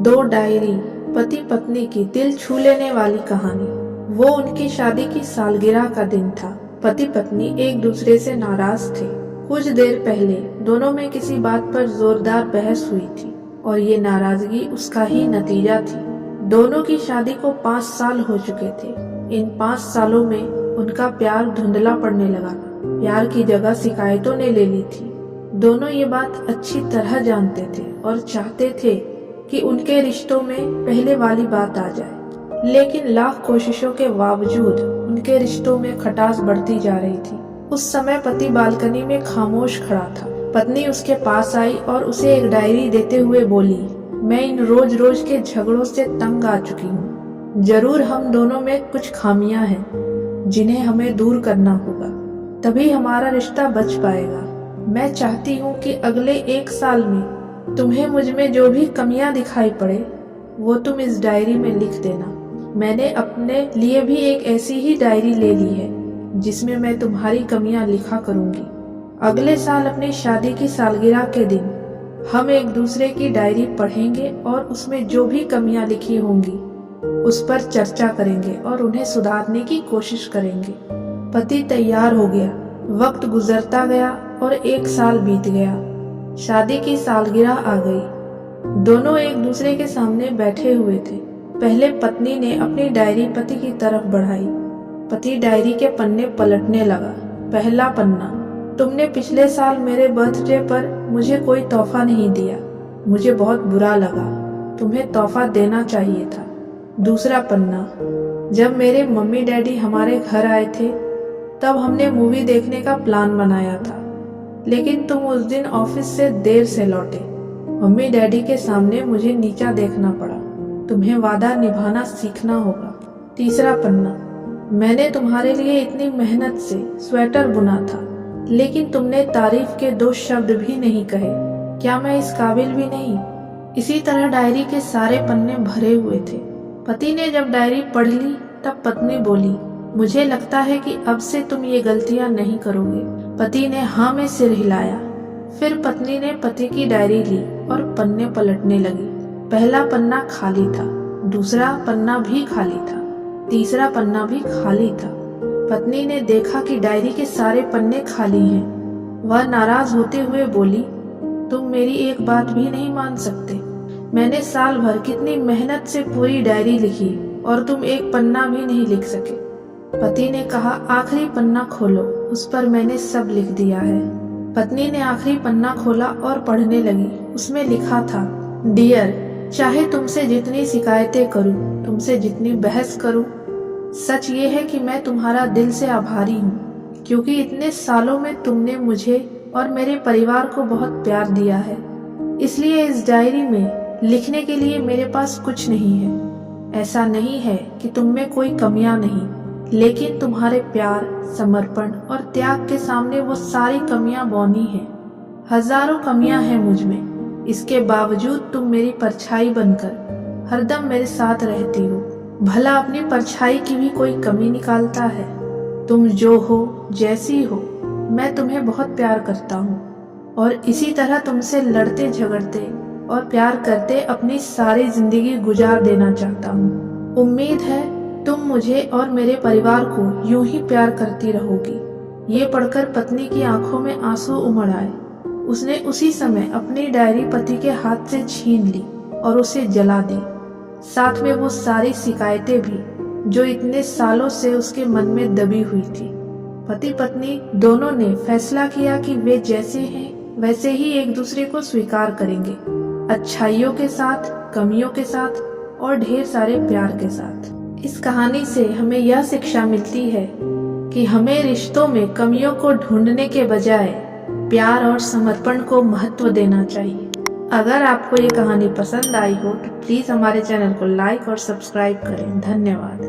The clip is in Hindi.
दो डायरी, पति पत्नी की दिल छू लेने वाली कहानी। वो उनकी शादी की सालगिरह का दिन था। पति पत्नी एक दूसरे से नाराज थे। कुछ देर पहले दोनों में किसी बात पर जोरदार बहस हुई थी और ये नाराजगी उसका ही नतीजा थी। दोनों की शादी को 5 साल हो चुके थे। इन 5 सालों में उनका प्यार धुंधला पड़ने लगा था। प्यार की जगह शिकायतों ने ले ली थी। दोनों ये बात अच्छी तरह जानते थे और चाहते थे कि उनके रिश्तों में पहले वाली बात आ जाए, लेकिन लाख कोशिशों के बावजूद उनके रिश्तों में खटास बढ़ती जा रही थी। उस समय पति बालकनी में खामोश खड़ा था। पत्नी उसके पास आई और उसे एक डायरी देते हुए बोली, मैं इन रोज रोज के झगड़ों से तंग आ चुकी हूँ। जरूर हम दोनों में कुछ खामियां हैं जिन्हें हमें दूर करना होगा, तभी हमारा रिश्ता बच पाएगा। मैं चाहती हूँ कि अगले 1 साल में तुम्हें मुझ में जो भी कमियां दिखाई पड़े वो तुम इस डायरी में लिख देना। मैंने अपने लिए भी एक ऐसी ही डायरी ले ली है जिसमें मैं तुम्हारी कमियां लिखा करूंगी। अगले साल अपनी शादी की सालगिरह के दिन हम एक दूसरे की डायरी पढ़ेंगे और उसमें जो भी कमियां लिखी होंगी उस पर चर्चा करेंगे और उन्हें सुधारने की कोशिश करेंगे। पति तैयार हो गया। वक्त गुजरता गया और 1 साल बीत गया। शादी की सालगिरह आ गई। दोनों एक दूसरे के सामने बैठे हुए थे। पहले पत्नी ने अपनी डायरी पति की तरफ बढ़ाई। पति डायरी के पन्ने पलटने लगा। पहला पन्ना, तुमने पिछले साल मेरे बर्थडे पर मुझे कोई तोहफा नहीं दिया। मुझे बहुत बुरा लगा। तुम्हें तोहफा देना चाहिए था। दूसरा पन्ना, जब मेरे मम्मी डैडी हमारे घर आए थे तब हमने मूवी देखने का प्लान बनाया था, लेकिन तुम उस दिन ऑफिस से देर से लौटे। मम्मी डैडी के सामने मुझे नीचा देखना पड़ा। तुम्हें वादा निभाना सीखना होगा। तीसरा पन्ना, मैंने तुम्हारे लिए इतनी मेहनत से स्वेटर बुना था, लेकिन तुमने तारीफ के 2 शब्द भी नहीं कहे। क्या मैं इस काबिल भी नहीं? इसी तरह डायरी के सारे पन्ने भरे हुए थे। पति ने जब डायरी पढ़ ली तब पत्नी बोली, मुझे लगता है कि अब से तुम ये गलतियां नहीं करोगे। पति ने हाँ में सिर हिलाया। फिर पत्नी ने पति की डायरी ली और पन्ने पलटने लगी। पहला पन्ना खाली था, दूसरा पन्ना भी खाली था, तीसरा पन्ना भी खाली था। पत्नी ने देखा कि डायरी के सारे पन्ने खाली हैं। वह नाराज होते हुए बोली, तुम मेरी एक बात भी नहीं मान सकते। मैंने साल भर कितनी मेहनत से पूरी डायरी लिखी और तुम एक पन्ना भी नहीं लिख सके। पति ने कहा, आखिरी पन्ना खोलो, उस पर मैंने सब लिख दिया है। पत्नी ने आखिरी पन्ना खोला और पढ़ने लगी। उसमें लिखा था, डियर, चाहे तुमसे जितनी शिकायतें करूं, तुमसे जितनी बहस करूं, सच ये है कि मैं तुम्हारा दिल से आभारी हूँ, क्योंकि इतने सालों में तुमने मुझे और मेरे परिवार को बहुत प्यार दिया है। इसलिए इस डायरी में लिखने के लिए मेरे पास कुछ नहीं है। ऐसा नहीं है कि तुम में कोई कमियां नहीं, लेकिन तुम्हारे प्यार, समर्पण और त्याग के सामने वो सारी कमियां बौनी हैं। हजारों कमियां हैं मुझ में, इसके बावजूद तुम मेरी परछाई बनकर हरदम मेरे साथ रहती हो। भला अपनी परछाई की भी कोई कमी निकालता है? तुम जो हो, जैसी हो, मैं तुम्हें बहुत प्यार करता हूँ और इसी तरह तुमसे लड़ते झगड़ते और प्यार करते अपनी सारी जिंदगी गुजार देना चाहता हूँ। उम्मीद है तुम मुझे और मेरे परिवार को यूं ही प्यार करती रहोगी। ये पढ़कर पत्नी की आंखों में आंसू उमड़ आए। उसने उसी समय अपनी डायरी पति के हाथ से छीन ली और उसे जला दी, साथ में वो सारी शिकायतें भी जो इतने सालों से उसके मन में दबी हुई थी। पति पत्नी दोनों ने फैसला किया कि वे जैसे हैं वैसे ही एक दूसरे को स्वीकार करेंगे, अच्छाइयों के साथ, कमियों के साथ और ढेर सारे प्यार के साथ। इस कहानी से हमें यह शिक्षा मिलती है कि हमें रिश्तों में कमियों को ढूंढने के बजाय प्यार और समर्पण को महत्व देना चाहिए। अगर आपको ये कहानी पसंद आई हो तो प्लीज हमारे चैनल को लाइक और सब्सक्राइब करें। धन्यवाद।